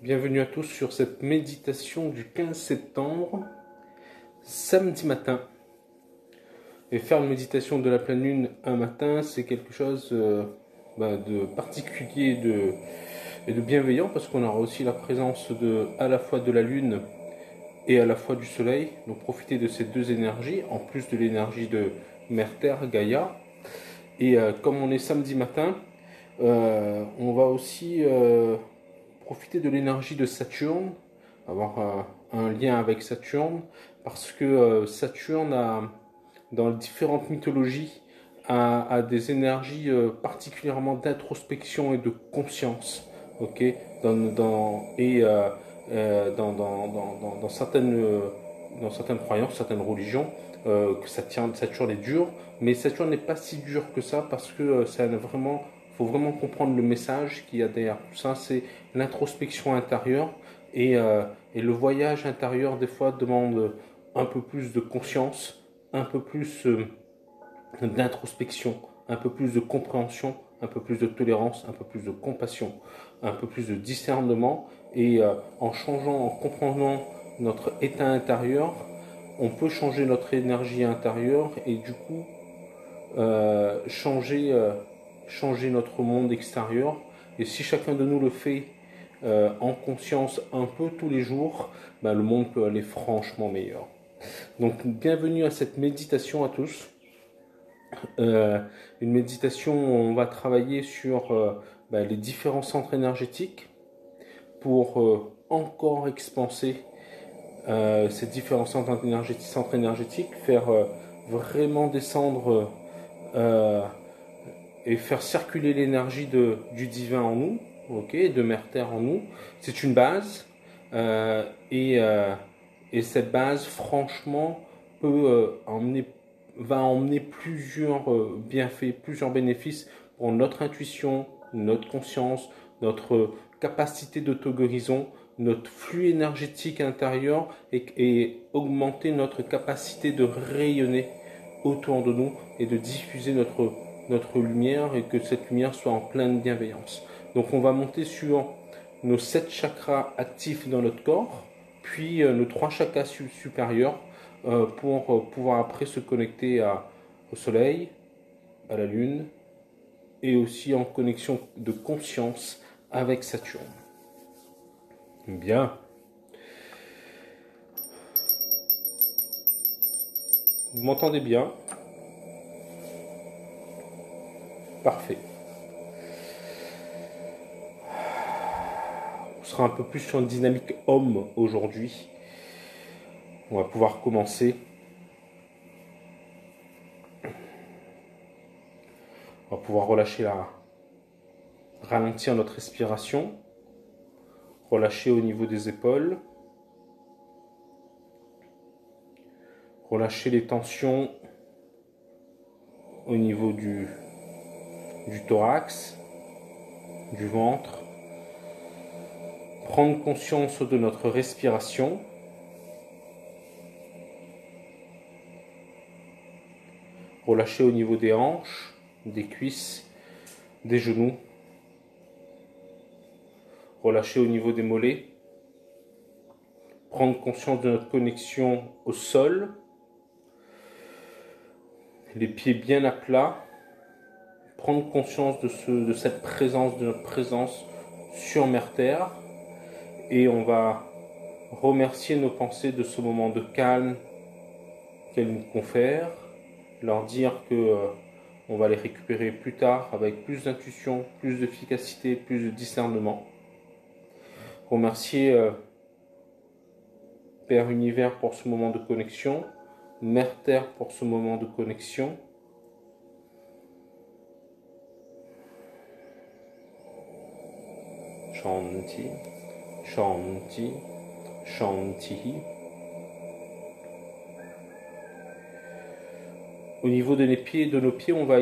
Bienvenue à tous sur cette méditation du 15 septembre, samedi matin. Et faire une méditation de la pleine lune un matin, c'est quelque chose de particulier et de bienveillant parce qu'on aura aussi la présence à la fois de la lune et à la fois du soleil. Donc profiter de ces deux énergies, en plus de l'énergie de Mère Terre, Gaïa. Et comme on est samedi matin, on va aussi profiter de l'énergie de Saturne, avoir un lien avec Saturne, parce que Saturne, dans différentes mythologies, a des énergies particulièrement d'introspection et de conscience. Ok, dans certaines croyances, certaines religions, que Saturne est dur, mais Saturne n'est pas si dur que ça parce que faut vraiment comprendre le message qu'il y a derrière tout ça. C'est l'introspection intérieure et le voyage intérieur des fois demande un peu plus de conscience, un peu plus d'introspection, un peu plus de compréhension, un peu plus de tolérance, un peu plus de compassion, un peu plus de discernement. Et en changeant, en comprenant notre état intérieur, on peut changer notre énergie intérieure et du coup changer notre monde extérieur. Et si chacun de nous le fait en conscience un peu tous les jours, le monde peut aller franchement meilleur. Donc bienvenue à cette méditation à tous. Une méditation où on va travailler sur les différents centres énergétiques pour encore expanser ces différents centres énergétiques, faire vraiment descendre et faire circuler l'énergie du divin en nous, ok, de Mère Terre en nous. C'est une base et cette base, franchement, va emmener plusieurs bienfaits, plusieurs bénéfices pour notre intuition, notre conscience, notre capacité d'auto-guérison, notre flux énergétique intérieur et augmenter notre capacité de rayonner autour de nous et de diffuser notre lumière et que cette lumière soit en pleine bienveillance. Donc on va monter sur nos 7 chakras actifs dans notre corps, puis nos 3 chakras supérieurs pour pouvoir après se connecter au soleil, à la lune et aussi en connexion de conscience avec Saturne. Bien. Vous m'entendez bien? Parfait. On sera un peu plus sur une dynamique homme aujourd'hui. On va pouvoir commencer. On va pouvoir ralentir notre respiration, relâcher au niveau des épaules, relâcher les tensions au niveau du thorax, du ventre, prendre conscience de notre respiration, relâcher au niveau des hanches, des cuisses, des genoux, relâcher au niveau des mollets, prendre conscience de notre connexion au sol, les pieds bien à plat, prendre conscience de cette présence, de notre présence sur Mère Terre, et on va remercier nos pensées de ce moment de calme qu'elles nous confèrent, leur dire que on va les récupérer plus tard avec plus d'intuition, plus d'efficacité, plus de discernement. Remercier Père Univers pour ce moment de connexion, Mère Terre pour ce moment de connexion. Shanti, Shanti, Shanti. Au niveau de nos pieds, on va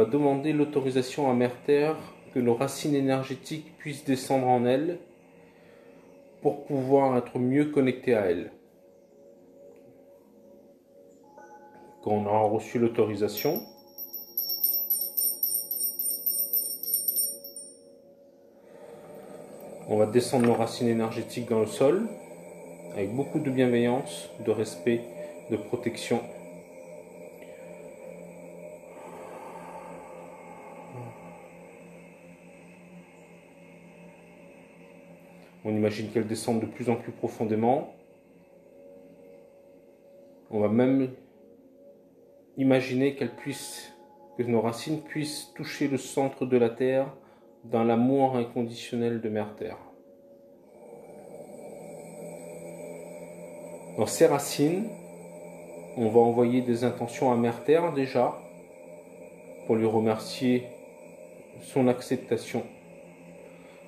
demander l'autorisation à Mère Terre que nos racines énergétiques puissent descendre en elle pour pouvoir être mieux connectés à elle. Quand on aura reçu l'autorisation, on va descendre nos racines énergétiques dans le sol, avec beaucoup de bienveillance, de respect, de protection. On imagine qu'elles descendent de plus en plus profondément. On va même imaginer que nos racines puissent toucher le centre de la Terre dans l'amour inconditionnel de Mère Terre. Dans ces racines, on va envoyer des intentions à Mère Terre déjà, pour lui remercier son acceptation.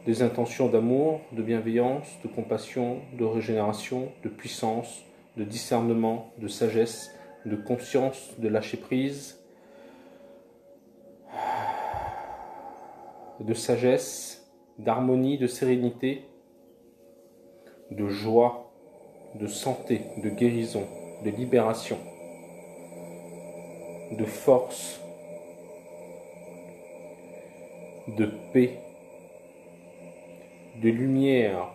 Des intentions d'amour, de bienveillance, de compassion, de régénération, de puissance, de discernement, de sagesse, de conscience, de lâcher prise, de sagesse, d'harmonie, de sérénité, de joie, de santé, de guérison, de libération, de force, de paix, de lumière,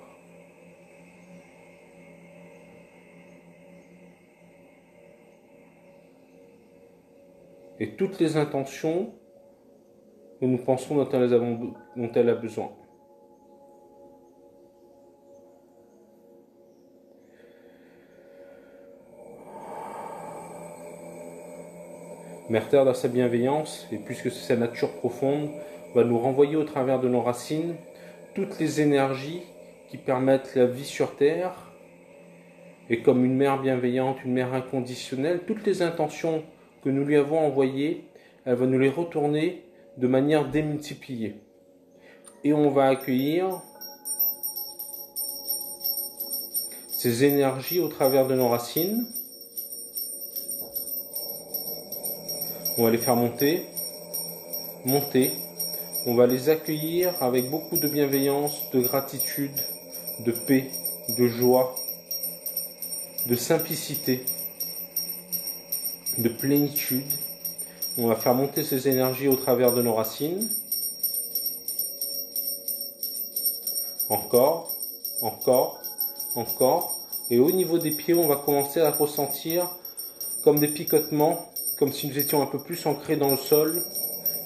et toutes les intentions que nous pensons dont elle a besoin. Mère Terre, dans sa bienveillance, et puisque c'est sa nature profonde, va nous renvoyer au travers de nos racines toutes les énergies qui permettent la vie sur Terre, et comme une mère bienveillante, une mère inconditionnelle, toutes les intentions que nous lui avons envoyées, elle va nous les retourner de manière démultipliée. Et on va accueillir ces énergies au travers de nos racines. On va les faire monter. On va les accueillir avec beaucoup de bienveillance, de gratitude, de paix, de joie, de simplicité, de plénitude. On va faire monter ces énergies au travers de nos racines. Encore, encore, encore. Et au niveau des pieds, on va commencer à ressentir comme des picotements, comme si nous étions un peu plus ancrés dans le sol,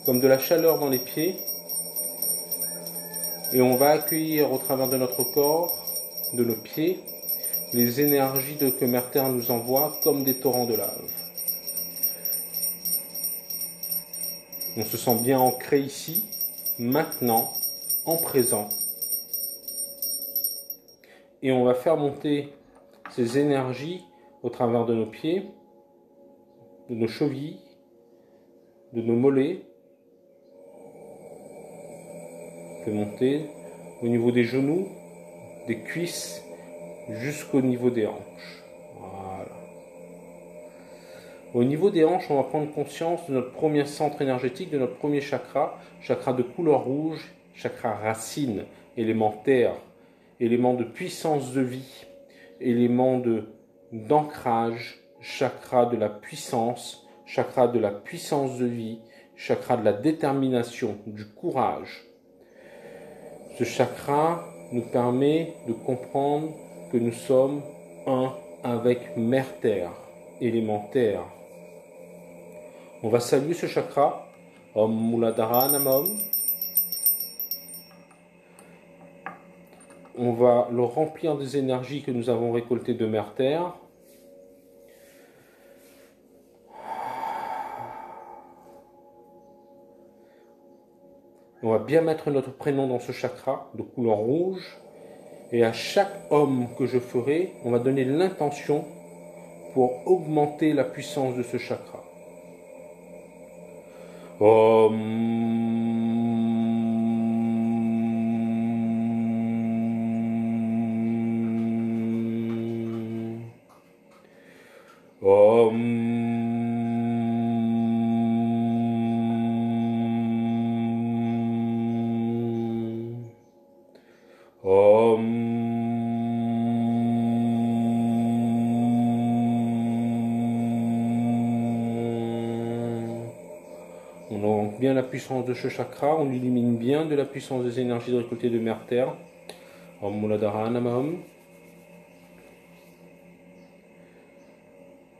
comme de la chaleur dans les pieds. Et on va accueillir au travers de notre corps, de nos pieds, les énergies que Mère Terre nous envoie comme des torrents de lave. On se sent bien ancré ici, maintenant, en présent. Et on va faire monter ces énergies au travers de nos pieds, de nos chevilles, de nos mollets. On fait monter au niveau des genoux, des cuisses, jusqu'au niveau des hanches. Voilà. Au niveau des hanches, on va prendre conscience de notre premier centre énergétique, de notre premier chakra, chakra de couleur rouge, chakra racine, élément terre, élément de puissance de vie, élément d'ancrage, chakra de la puissance de vie, chakra de la détermination, du courage. Ce chakra nous permet de comprendre que nous sommes un avec Mère Terre, élément terre. On va saluer ce chakra, Om Muladhara Namam. On va le remplir des énergies que nous avons récoltées de Mère Terre. On va bien mettre notre prénom dans ce chakra de couleur rouge. Et à chaque homme que je ferai, on va donner l'intention pour augmenter la puissance de ce chakra. Om. Om. On augmente bien la puissance de ce chakra, on illumine bien de la puissance des énergies récoltées de Mère Terre. Om Muladhara Namaham.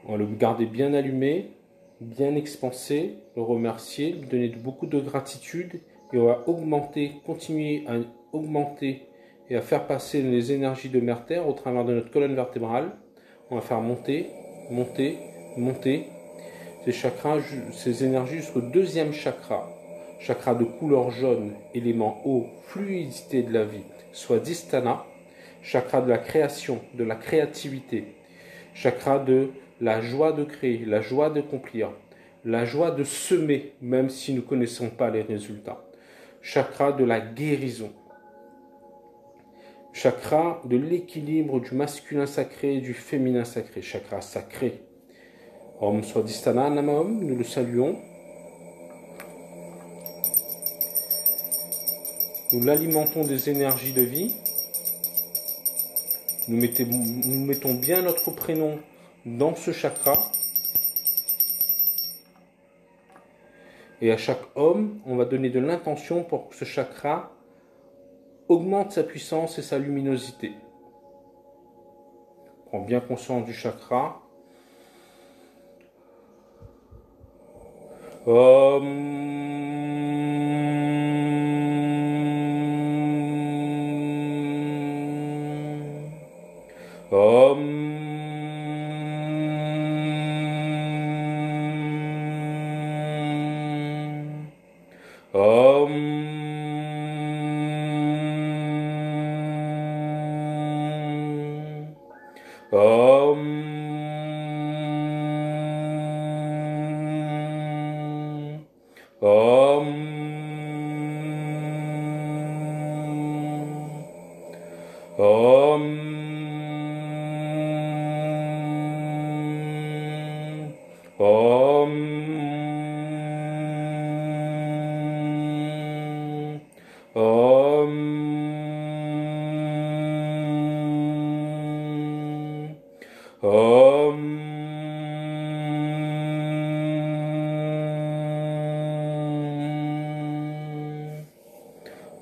On va le garder bien allumé, bien expansé, le remercier, lui donner beaucoup de gratitude et on va augmenter, continuer à augmenter et à faire passer les énergies de Mère Terre au travers de notre colonne vertébrale. On va faire monter, monter, monter ces chakras, ces énergies jusqu'au deuxième chakra. Chakra de couleur jaune, élément eau, fluidité de la vie, soit Dhisthana, chakra de la création, de la créativité, chakra de la joie de créer, la joie d'accomplir, la joie de semer, même si nous ne connaissons pas les résultats. Chakra de la guérison. Chakra de l'équilibre du masculin sacré et du féminin sacré. Chakra sacré. Om Swadhisthana Namaham, nous le saluons. Nous l'alimentons des énergies de vie. Nous mettons bien notre prénom dans ce chakra. Et à chaque homme, on va donner de l'intention pour que ce chakra augmente sa puissance et sa luminosité. Prends bien conscience du chakra.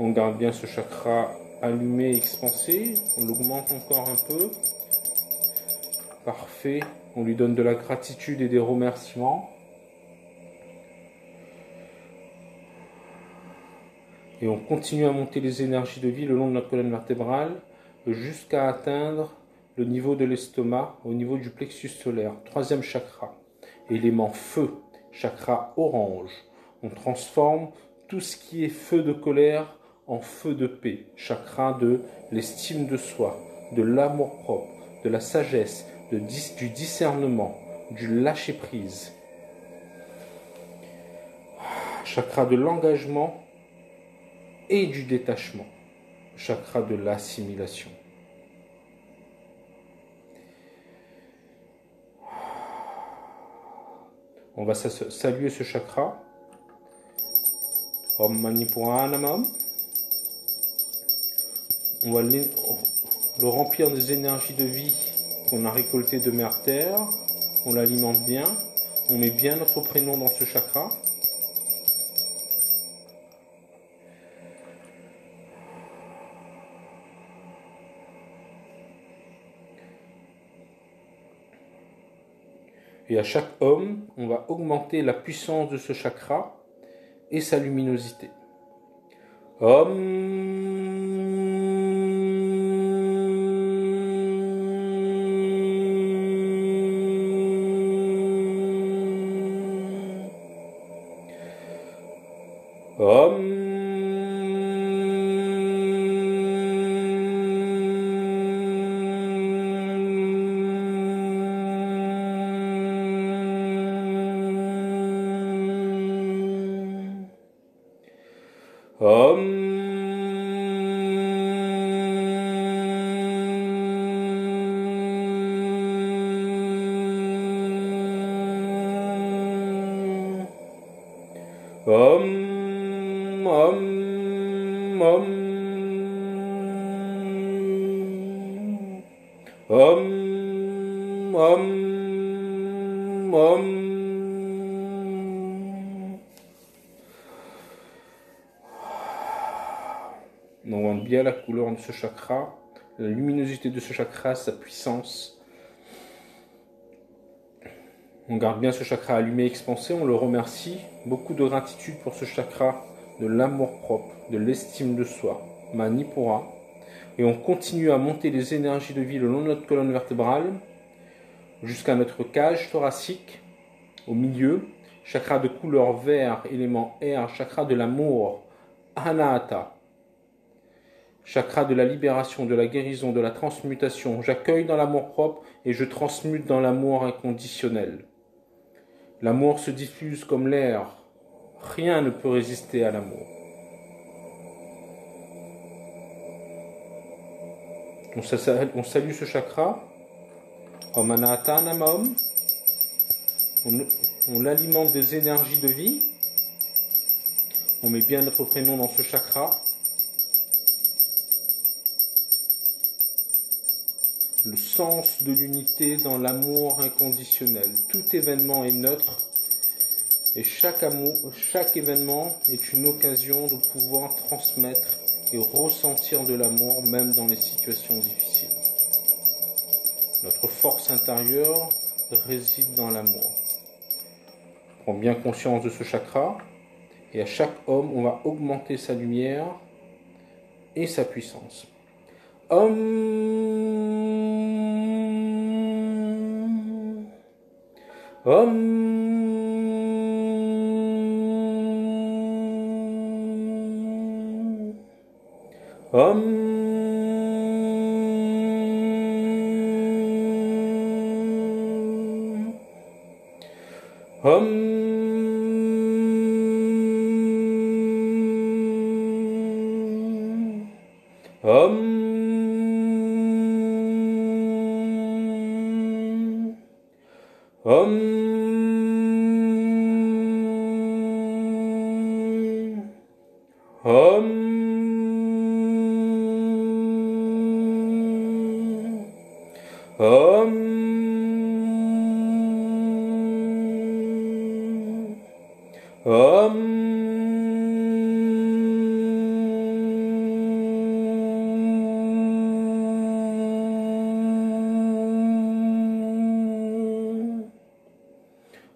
On garde bien ce chakra allumé, expansé. On l'augmente encore un peu. Parfait. On lui donne de la gratitude et des remerciements. Et on continue à monter les énergies de vie le long de notre colonne vertébrale jusqu'à atteindre le niveau de l'estomac, au niveau du plexus solaire. Troisième chakra. Élément feu. Chakra orange. On transforme tout ce qui est feu de colère en feu de paix. Chakra de l'estime de soi, de l'amour-propre, de la sagesse, du discernement, du lâcher-prise. Chakra de l'engagement et du détachement. Chakra de l'assimilation. On va saluer ce chakra. Om Manipura Namam. On va le remplir des énergies de vie qu'on a récoltées de Mère Terre. On l'alimente bien. On met bien notre prénom dans ce chakra. Et à chaque homme, on va augmenter la puissance de ce chakra et sa luminosité. Om. On voit bien la couleur de ce chakra, la luminosité de ce chakra, sa puissance. On garde bien ce chakra allumé, expansé, on le remercie. Beaucoup de gratitude pour ce chakra, de l'amour-propre, de l'estime de soi, Manipura. Et on continue à monter les énergies de vie le long de notre colonne vertébrale, jusqu'à notre cage thoracique, au milieu. Chakra de couleur vert, élément air, chakra de l'amour, Anahata. Chakra de la libération, de la guérison, de la transmutation. J'accueille dans l'amour-propre et je transmute dans l'amour inconditionnel. L'amour se diffuse comme l'air. Rien ne peut résister à l'amour. On salue ce chakra. Om Anahata Namam. On l'alimente des énergies de vie. On met bien notre prénom dans ce chakra. Le sens de l'unité dans l'amour inconditionnel. Tout événement est neutre et chaque événement est une occasion de pouvoir transmettre et ressentir de l'amour même dans les situations difficiles. Notre force intérieure réside dans l'amour. Prends bien conscience de ce chakra et à chaque homme, on va augmenter sa lumière et sa puissance.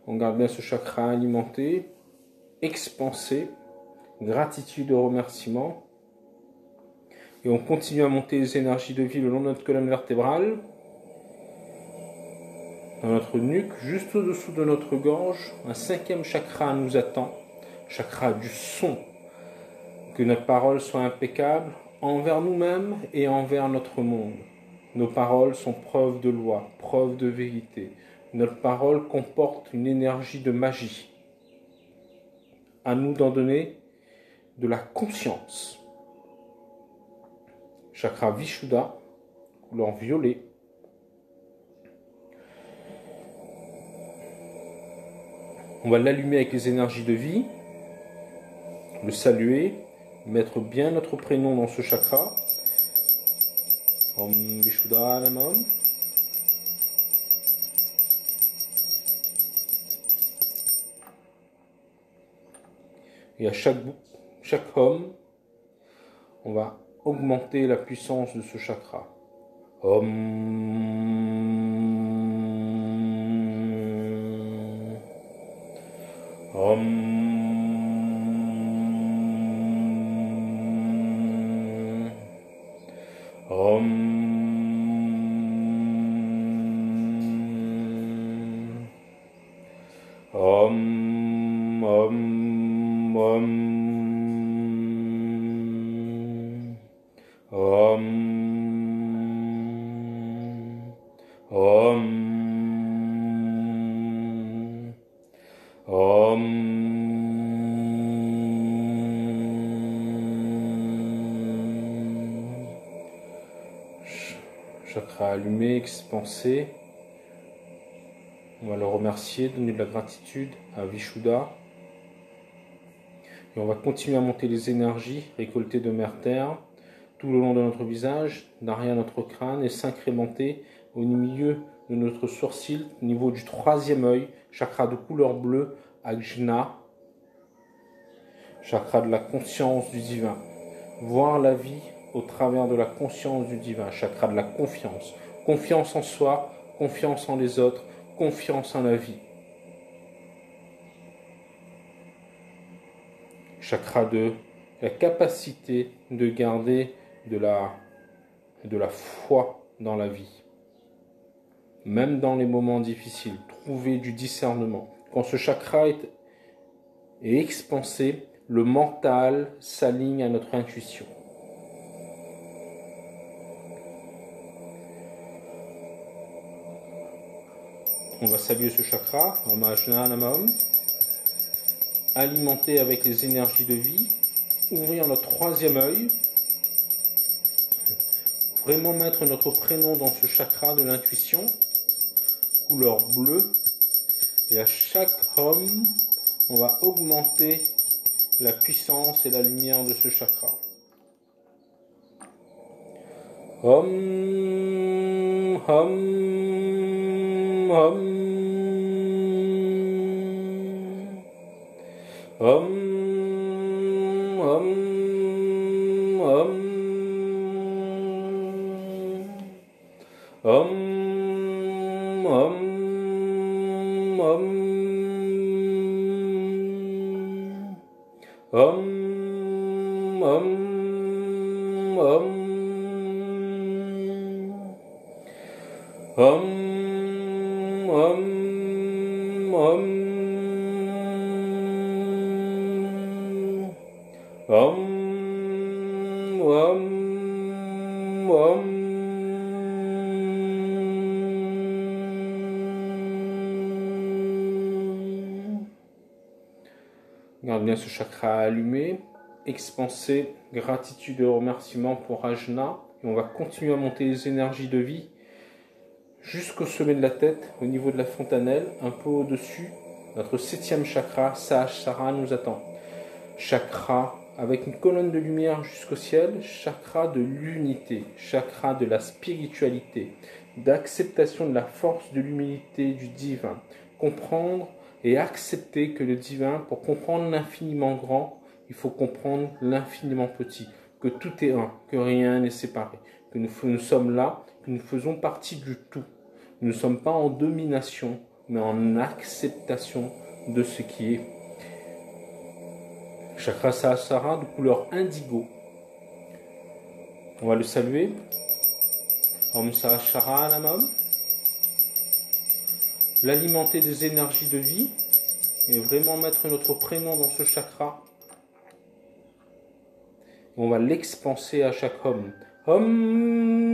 On garde bien ce chakra alimenté, expansé, gratitude et remerciement. Et on continue à monter les énergies de vie le long de notre colonne vertébrale, dans notre nuque, juste au-dessous de notre gorge. Un 5e chakra nous attend, chakra du son. Que notre parole soit impeccable envers nous-mêmes et envers notre monde. Nos paroles sont preuve de loi, preuve de vérité. Notre parole comporte une énergie de magie. À nous d'en donner de la conscience. Chakra Vishuddha, couleur violet. On va l'allumer avec les énergies de vie, le saluer, mettre bien notre prénom dans ce chakra. Om Vishuddha Namam. Et à chaque homme, on va augmenter la puissance de ce chakra. Om. Om. Om. Om. Om. Om. Om. Om. Chakra allumé, expansé. On va le remercier, donner de la gratitude à Vishuddha. Et on va continuer à monter les énergies récoltées de Mère Terre tout le long de notre visage, derrière notre crâne et s'incrémenter au milieu de notre sourcil, au niveau du 3e œil, chakra de couleur bleue, Ajna, chakra de la conscience du divin. voir la vie au travers de la conscience du divin, chakra de la confiance. Confiance en soi, confiance en les autres, confiance en la vie. Chakra de la capacité de garder de la foi dans la vie. Même dans les moments difficiles, trouver du discernement. Quand ce chakra est expansé, le mental s'aligne à notre intuition. On va saluer ce chakra, Om Ajna Namam, alimenter avec les énergies de vie, ouvrir notre troisième œil, vraiment mettre notre prénom dans ce chakra de l'intuition, couleur bleue, et à chaque Om, on va augmenter la puissance et la lumière de ce chakra. Om, Om, Om. Om, Om, Om. Om, Om, Om. Om, Om, Om. Om, Om, Om. Om, Om, Om. Garde bien ce chakra allumé, expansé, gratitude et remerciement pour Ajna. Et on va continuer à monter les énergies de vie jusqu'au sommet de la tête, au niveau de la fontanelle, un peu au-dessus. Notre 7e chakra, Sahasrara, nous attend. Chakra avec une colonne de lumière jusqu'au ciel, chakra de l'unité, chakra de la spiritualité, d'acceptation de la force de l'humilité du divin. Comprendre et accepter que le divin, pour comprendre l'infiniment grand, il faut comprendre l'infiniment petit, que tout est un, que rien n'est séparé, que nous sommes là, que nous faisons partie du tout. Nous ne sommes pas en domination, mais en acceptation de ce qui est. Chakra Sahasrara de couleur indigo. On va le saluer. Om Sahasrara Namam. L'alimenter des énergies de vie et vraiment mettre notre prénom dans ce chakra. On va l'expanser à chaque homme. Om.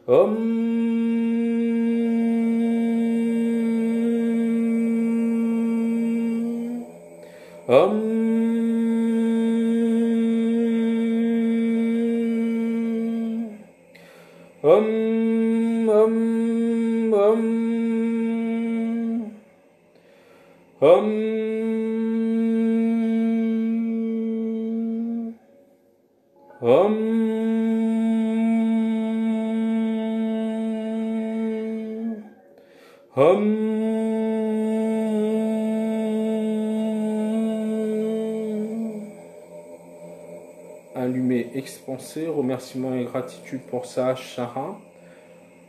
Om. Om. Om. Om. Om. Om. Om. Om. Allumé, expansé, remerciement et gratitude pour Sahasrara.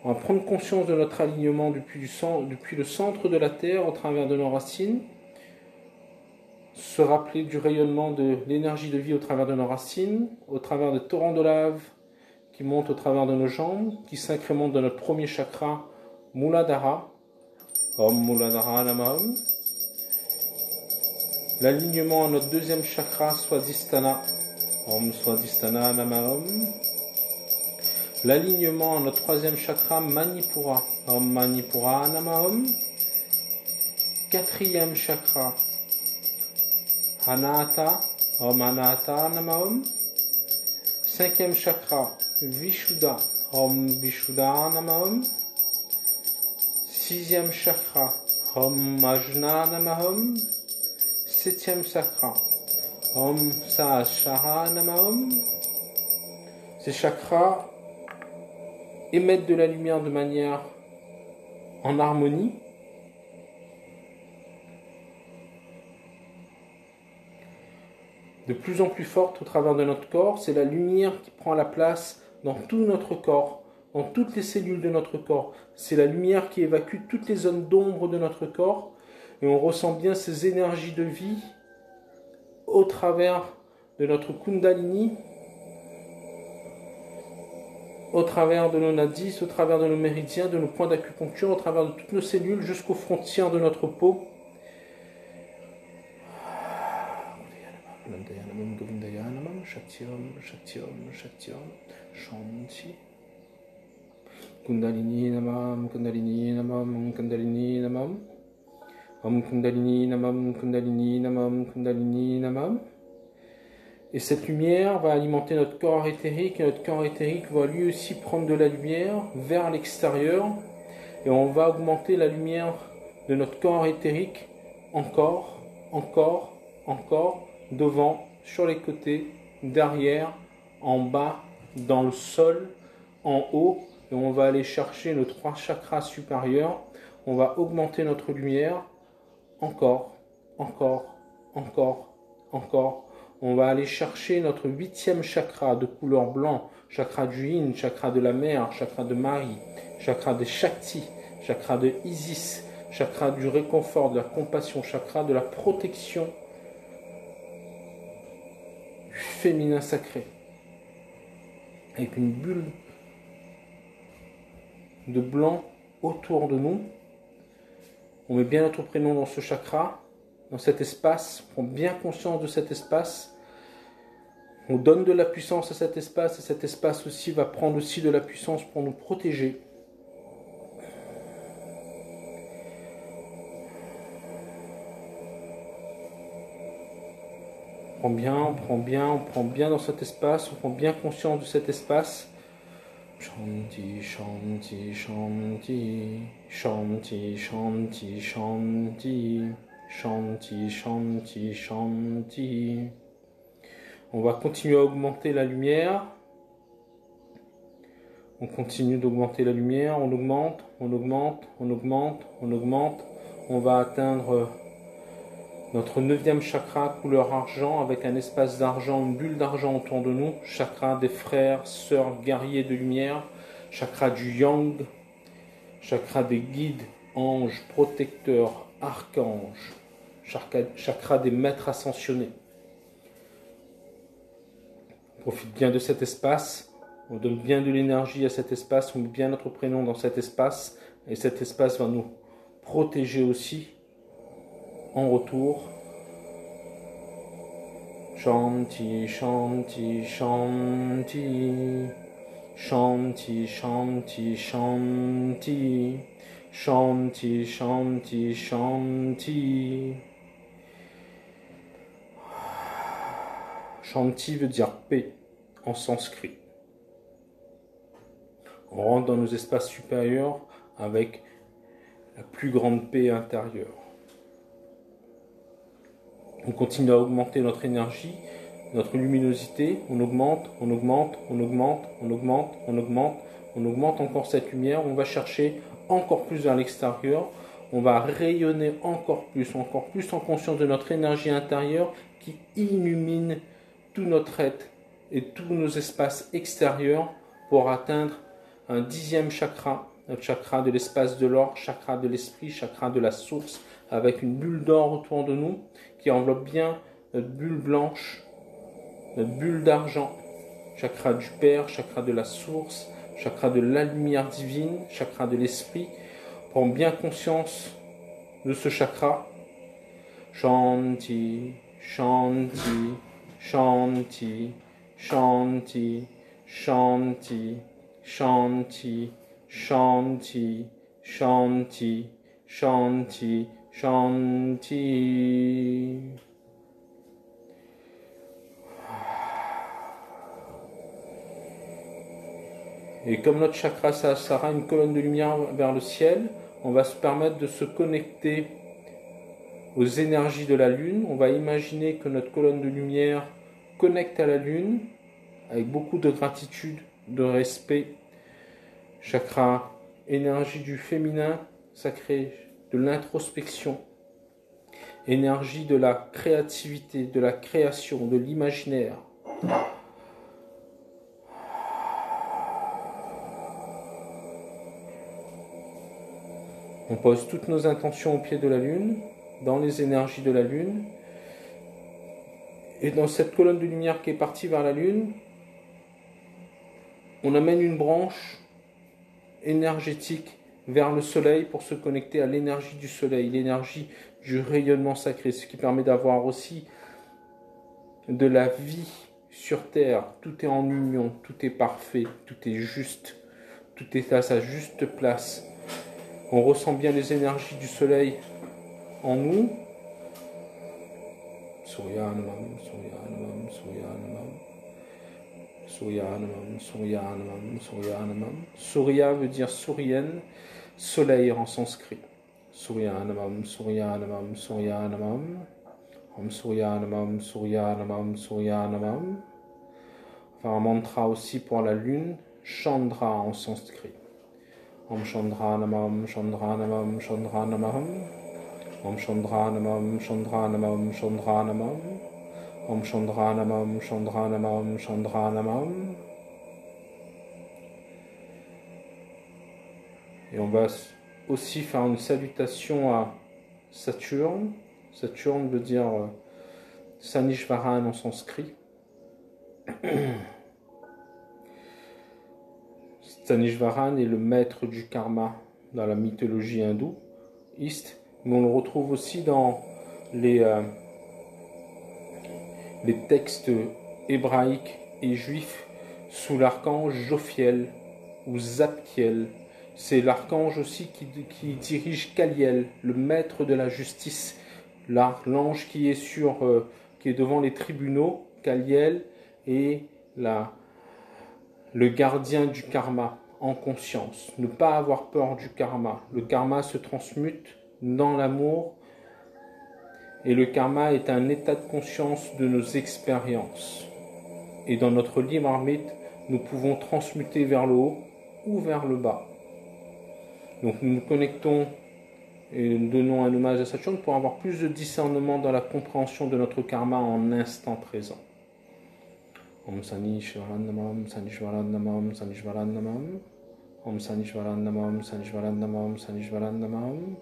On va prendre conscience de notre alignement depuis le centre de la Terre au travers de nos racines. Se rappeler du rayonnement de l'énergie de vie au travers de nos racines, au travers des torrents de lave qui montent au travers de nos jambes, qui s'incrémentent dans notre premier chakra, Muladhara. Om Muladhara Namam. L'alignement à notre deuxième chakra, Swadhisthana. Om Swadhisthana Namam. L'alignement à notre troisième chakra, Manipura. Om Manipura Namam. Quatrième chakra, Anahata. Om Anahata Namam. Cinquième chakra, Vishuddha. Om Vishuddha Namam. Sixième chakra, Om Ajna Namam. Septième chakra, Om Sahasrara Namam. Ces chakras émettent de la lumière de manière en harmonie. de plus en plus forte au travers de notre corps. C'est la lumière qui prend la place dans tout notre corps, dans toutes les cellules de notre corps. C'est la lumière qui évacue toutes les zones d'ombre de notre corps. Et on ressent bien ces énergies de vie au travers de notre Kundalini, au travers de nos nadis, au travers de nos méridiens, de nos points d'acupuncture, au travers de toutes nos cellules, jusqu'aux frontières de notre peau. Kundalini namam, Kundalini namam, Kundalini namam. Om Kundalini namam, Kundalini namam, Kundalini namam. Et cette lumière va alimenter notre corps éthérique, et notre corps éthérique va lui aussi prendre de la lumière vers l'extérieur, et on va augmenter la lumière de notre corps éthérique encore, encore, encore, devant, sur les côtés, derrière, en bas, dans le sol, en haut, et on va aller chercher nos 3 chakras supérieurs, on va augmenter notre lumière, encore, encore, encore, encore. On va aller chercher notre 8e chakra de couleur blanc, chakra du Yin, chakra de la mer, chakra de Marie, chakra de Shakti, chakra de Isis, chakra du réconfort, de la compassion, chakra de la protection du féminin sacré. Avec une bulle de blanc autour de nous. On met bien notre prénom dans ce chakra, dans cet espace, on prend bien conscience de cet espace. On donne de la puissance à cet espace, et cet espace aussi va prendre aussi de la puissance pour nous protéger. On prend bien dans cet espace, on prend bien conscience de cet espace. Shanti, Shanti, Shanti, Shanti, Shanti, Shanti, Shanti, Shanti, Shanti. On va continuer à augmenter la lumière. On continue d'augmenter la lumière, on augmente, on augmente, on augmente, on augmente. On va atteindre notre 9e chakra couleur argent avec un espace d'argent, une bulle d'argent autour de nous. Chakra des frères, sœurs, guerriers de lumière. Chakra du yang. Chakra des guides, anges, protecteurs, archanges. Chakra des maîtres ascensionnés. On profite bien de cet espace. On donne bien de l'énergie à cet espace. On met bien notre prénom dans cet espace. Et cet espace va nous protéger aussi. En retour, Shanti, Shanti, Shanti, Shanti, Shanti, Shanti, Shanti, Shanti, Shanti. Shanti veut dire paix en sanskrit. On rentre dans nos espaces supérieurs avec la plus grande paix intérieure. On continue à augmenter notre énergie, notre luminosité, on augmente, on augmente, on augmente, on augmente, on augmente, on augmente encore cette lumière, on va chercher encore plus vers l'extérieur, on va rayonner encore plus en conscience de notre énergie intérieure qui illumine tout notre être et tous nos espaces extérieurs pour atteindre un 10e chakra, notre chakra de l'espace de l'or, chakra de l'esprit, chakra de la source, avec une bulle d'or autour de nous qui enveloppe bien notre bulle blanche, notre bulle d'argent, chakra du Père, chakra de la source, chakra de la lumière divine, chakra de l'esprit. Prends bien conscience de ce chakra. Shanti, Shanti, Shanti, Shanti, Shanti, Shanti, Shanti, Shanti, Shanti, Shanti. Et comme notre chakra Sahasrara, une colonne de lumière vers le ciel, on va se permettre de se connecter aux énergies de la Lune. On va imaginer que notre colonne de lumière connecte à la Lune avec beaucoup de gratitude, de respect. Chakra, énergie du féminin sacré, de l'introspection. énergie de la créativité, de la création, de l'imaginaire. On pose toutes nos intentions au pied de la Lune, dans les énergies de la Lune. Et dans cette colonne de lumière qui est partie vers la Lune, on amène une branche énergétique vers le Soleil pour se connecter à l'énergie du Soleil, l'énergie du rayonnement sacré, ce qui permet d'avoir aussi de la vie sur Terre. Tout est en union, tout est parfait, tout est juste, tout est à sa juste place. On ressent bien les énergies du Soleil en nous. Suryanamam, Suryanamam, Suryanamam. Suryanamam, Suryanamam, Suryanamam. Surya veut dire sourienne, soleil en sanskrit. Suryanamam, Suryanamam, Suryanamam. Om Suryanamam, Suryanamam, Suryanamam. Enfin, un mantra aussi pour la lune, Chandra en sanskrit. Om Chandranamam, Chandranamam, Chandranamam. Om Chandranamam, Chandranamam, Chandranamam. Om Chandranamam, Chandranamam, Chandranamam. Et on va aussi faire une salutation à Saturne. Saturne veut dire Sanishvaran en sanskrit. Sanishvaran est le maître du karma dans la mythologie hindouiste, mais on le retrouve aussi dans les textes hébraïques et juifs sous l'archange Jophiel ou Zadkiel. C'est l'archange aussi qui dirige Kaliel, le maître de la justice, l'ange qui est devant les tribunaux, Kaliel, et le gardien du karma en conscience. Ne pas avoir peur du karma. Le karma se transmute dans l'amour et le karma est un état de conscience de nos expériences. Et dans notre libre arbitre, nous pouvons transmuter vers le haut ou vers le bas. Donc nous nous connectons et nous donnons un hommage à Saturne pour avoir plus de discernement dans la compréhension de notre karma en instant présent. Om Sanishvaranamam, Sanishvaranamam, Sanishvaranamam. Om Sanishvaranamam, Sanishvaranamam, Sanishvaranamam.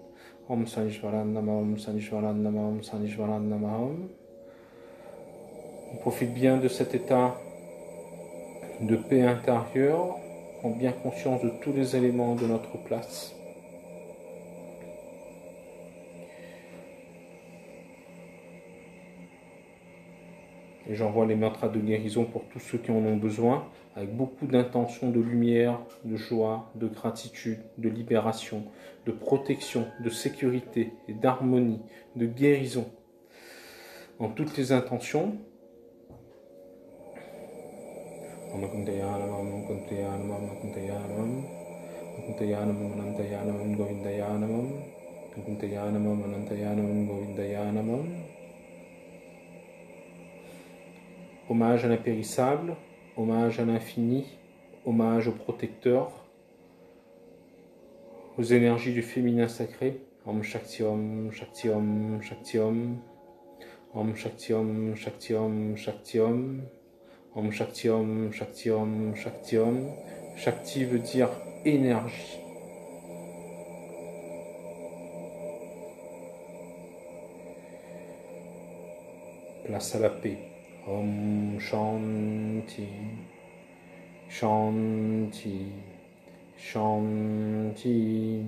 Om Sanishvaranamam, Sanishvaranamam, Sanishvaranamam. On profite bien de cet état de paix intérieure. On prend bien conscience de tous les éléments de notre place. Et j'envoie les mantras de guérison pour tous ceux qui en ont besoin, avec beaucoup d'intention de lumière, de joie, de gratitude, de libération, de protection, de sécurité et d'harmonie, de guérison. En toutes les intentions. Hommage à l'impérissable, hommage à l'infini, hommage au protecteur, aux énergies du féminin sacré. Om Shakti Om, Shakti Om, Shakti Om. Om Shakti Om, Shakti Om, Shakti Om. Om Shakti Om, Shakti Om, Shakti Om. Shakti veut dire énergie. Place à la paix. Om Shanti, Shanti, Shanti.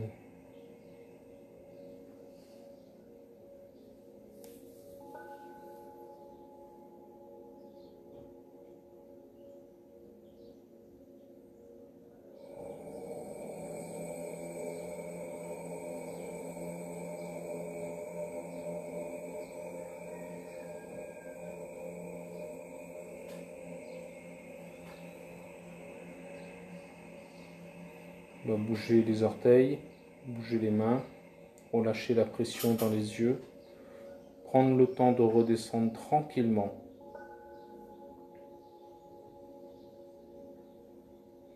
On va bouger les orteils, bouger les mains, relâcher la pression dans les yeux, prendre le temps de redescendre tranquillement.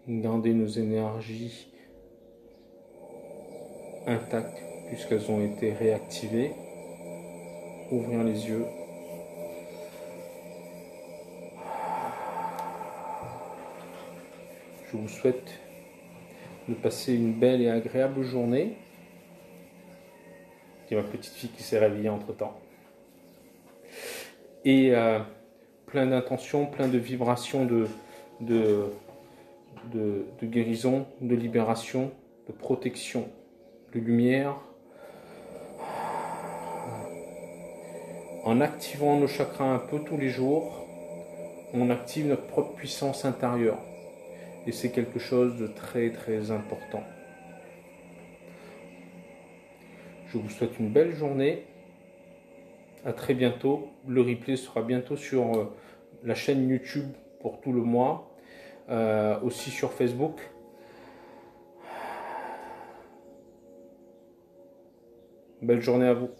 Garder nos énergies intactes puisqu'elles ont été réactivées. ouvrir les yeux. Je vous souhaite de passer une belle et agréable journée. Il y a ma petite fille qui s'est réveillée entre-temps. Et plein d'intentions, plein de vibrations de guérison, de libération, de protection, de lumière. En activant nos chakras un peu tous les jours, on active notre propre puissance intérieure. Et c'est quelque chose de très très important. Je vous souhaite une belle journée. À très bientôt. Le replay sera bientôt sur la chaîne YouTube pour tout le mois. Aussi sur Facebook. Belle journée à vous.